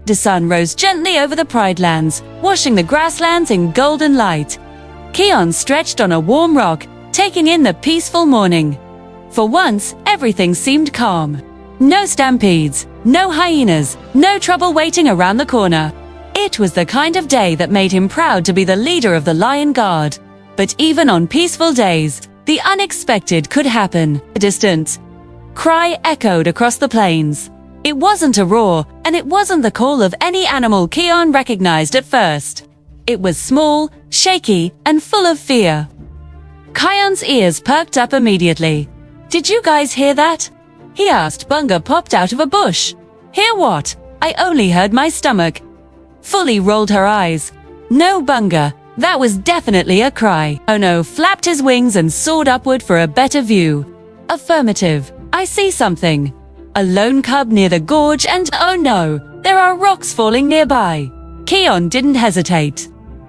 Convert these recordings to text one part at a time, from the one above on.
The sun rose gently over the pridelands, washing the grasslands in golden light. Kion stretched on a warm rock, taking in the peaceful morning. For once, everything seemed calm. No stampedes, no hyenas, no trouble waiting around the corner. It was the kind of day that made him proud to be the leader of the Lion Guard. But even on peaceful days, the unexpected could happen. A distant cry echoed across the plains. It wasn't a roar, and it wasn't the call of any animal Kion recognized at first. It was small, shaky, and full of fear. Kion's ears perked up immediately. "Did you guys hear that?" he asked. Bunga popped out of a bush. "Hear what? I only heard my stomach." Fuli rolled her eyes. "No, Bunga, that was definitely a cry." Ono flapped his wings and soared upward for a better view. "Affirmative. I see something. A lone cub near the gorge and oh no, there are rocks falling nearby." Kion didn't hesitate.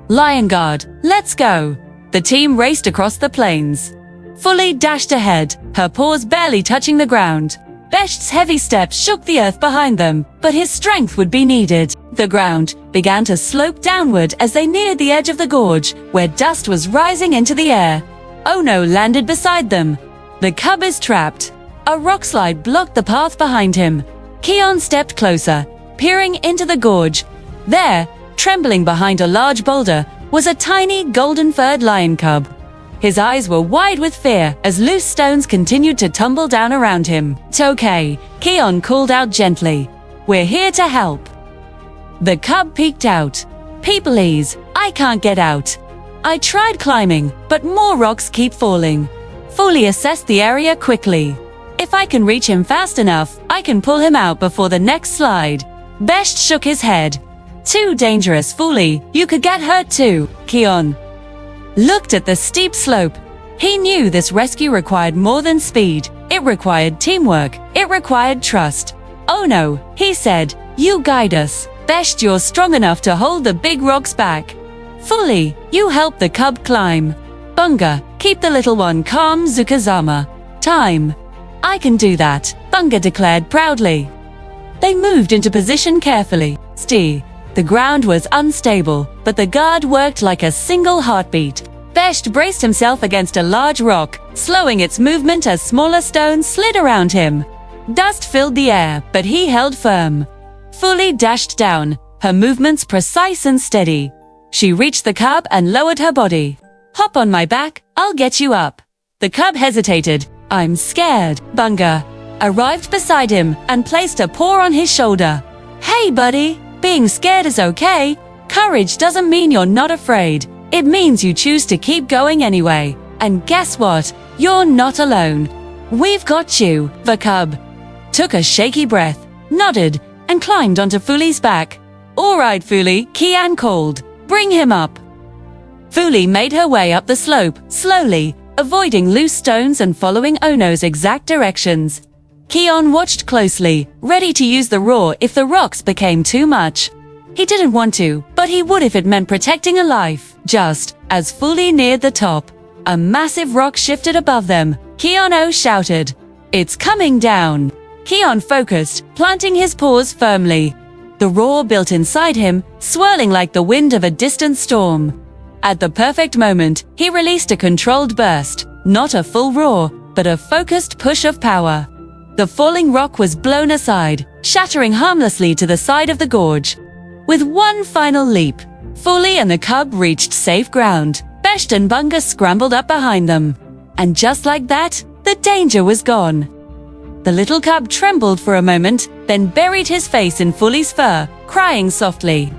"Lion Guard, let's go." The team raced across the plains. Fuli dashed ahead, her paws barely touching the ground. Beshte's heavy steps shook the earth behind them, but his strength would be needed. The ground began to slope downward as they neared the edge of the gorge, where dust was rising into the air. Ono landed beside them. The cub is trapped. A rockslide blocked the path behind him. Kion stepped closer, peering into the gorge. There, trembling behind a large boulder, was a tiny golden-furred lion cub. His eyes were wide with fear as loose stones continued to tumble down around him. "It's okay," Kion called out gently. "We're here to help." The cub peeked out. "Please, I can't get out. I tried climbing, but more rocks keep falling." Fuli assessed the area quickly. "If I can reach him fast enough, I can pull him out before the next slide." Beshte shook his head. "Too dangerous, Fuli. You could get hurt too." Kion looked at the steep slope. He knew this rescue required more than speed. It required teamwork. It required trust. "Oh no," he said. "You guide us. Beshte, you're strong enough to hold the big rocks back. Fuli, you help the cub climb. Bunga, keep the little one calm. Zukazama. Time." "I can do that," Bunga declared proudly. They moved into position carefully. The ground was unstable, but the guard worked like a single heartbeat. Beshte braced himself against a large rock, slowing its movement as smaller stones slid around him. Dust filled the air, but he held firm. Fuli dashed down, her movements precise and steady. She reached the cub and lowered her body. "Hop on my back, I'll get you up." The cub hesitated. "I'm scared." Bunga arrived beside him and placed a paw on his shoulder. "Hey, buddy, being scared is okay. Courage doesn't mean you're not afraid. It means you choose to keep going anyway. And guess what? You're not alone. We've got you." The cub took a shaky breath, nodded, and climbed onto Fuli's back. "All right, Fuli," Kion called. "Bring him up." Fuli made her way up the slope, slowly, avoiding loose stones and following Ono's exact directions. Kion watched closely, ready to use the roar if the rocks became too much. He didn't want to, but he would if it meant protecting a life. Just as Fuli neared the top, a massive rock shifted above them. Kion shouted, "It's coming down." Kion focused, planting his paws firmly. The roar built inside him, swirling like the wind of a distant storm. At the perfect moment, he released a controlled burst, not a full roar, but a focused push of power. The falling rock was blown aside, shattering harmlessly to the side of the gorge. With one final leap, Fuli and the cub reached safe ground. Beshte and Bunga scrambled up behind them. And just like that, the danger was gone. The little cub trembled for a moment, then buried his face in Fuli's fur, crying softly.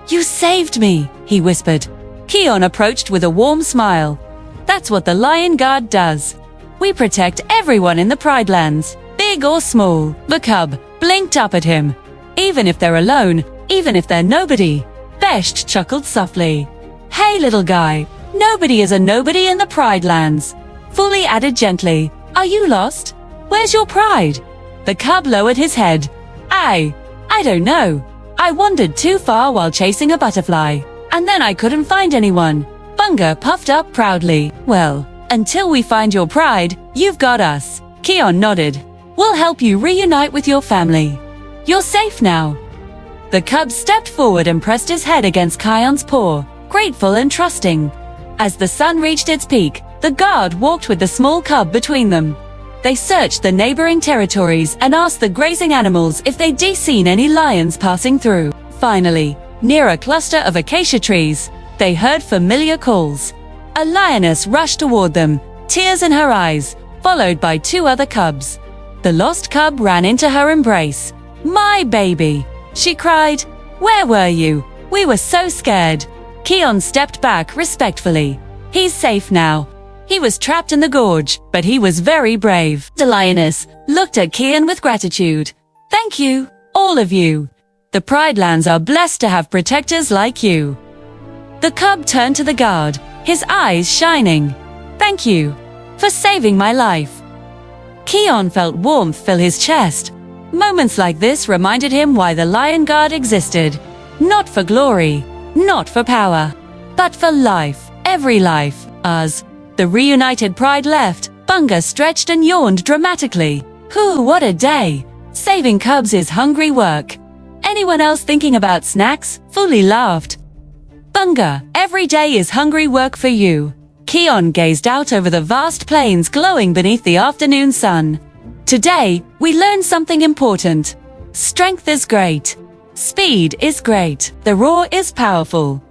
"You saved me," he whispered. Kion approached with a warm smile. "That's what the Lion Guard does. We protect everyone in the pridelands, big or small." The cub blinked up at him. "Even if they're alone, even if they're nobody." Beshte chuckled softly. "Hey, little guy, nobody is a nobody in the pridelands." Fuli added gently, "Are you lost? Where's your pride?" The cub lowered his head. I don't know. I wandered too far while chasing a butterfly, and then I couldn't find anyone." Bunga puffed up proudly. "Well, until we find your pride, you've got us." Kion nodded. "We'll help you reunite with your family. You're safe now." The cub stepped forward and pressed his head against Kion's paw, grateful and trusting. As the sun reached its peak, the guard walked with the small cub between them. They searched the neighboring territories and asked the grazing animals if they'd seen any lions passing through. Finally, near a cluster of acacia trees, they heard familiar calls. A lioness rushed toward them, tears in her eyes, followed by 2 other cubs. The lost cub ran into her embrace. "My baby!" she cried. "Where were you? We were so scared." Kion stepped back respectfully. "He's safe now. He was trapped in the gorge, but he was very brave." The lioness looked at Kion with gratitude. "Thank you, all of you. The Pridelands are blessed to have protectors like you." The cub turned to the guard, his eyes shining. "Thank you for saving my life." Kion felt warmth fill his chest. Moments like this reminded him why the Lion Guard existed. Not for glory, not for power, but for life, every life. As the reunited pride left, Bunga stretched and yawned dramatically. What a day! Saving cubs is hungry work. Anyone else thinking about snacks? Fuli laughed. Bunga, every day is hungry work for you. Kion gazed out over the vast plains glowing beneath the afternoon sun. Today, we learned something important. Strength is great. Speed is great. The roar is powerful.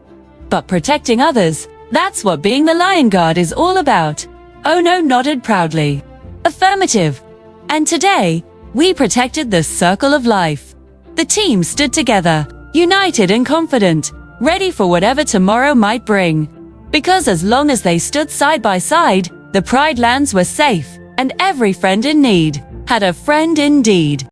But protecting others, that's what being the Lion Guard is all about. Ono nodded proudly. Affirmative. And today, we protected the circle of life. The team stood together, united and confident, ready for whatever tomorrow might bring. Because as long as they stood side by side, the Pridelands were safe, and every friend in need had a friend indeed.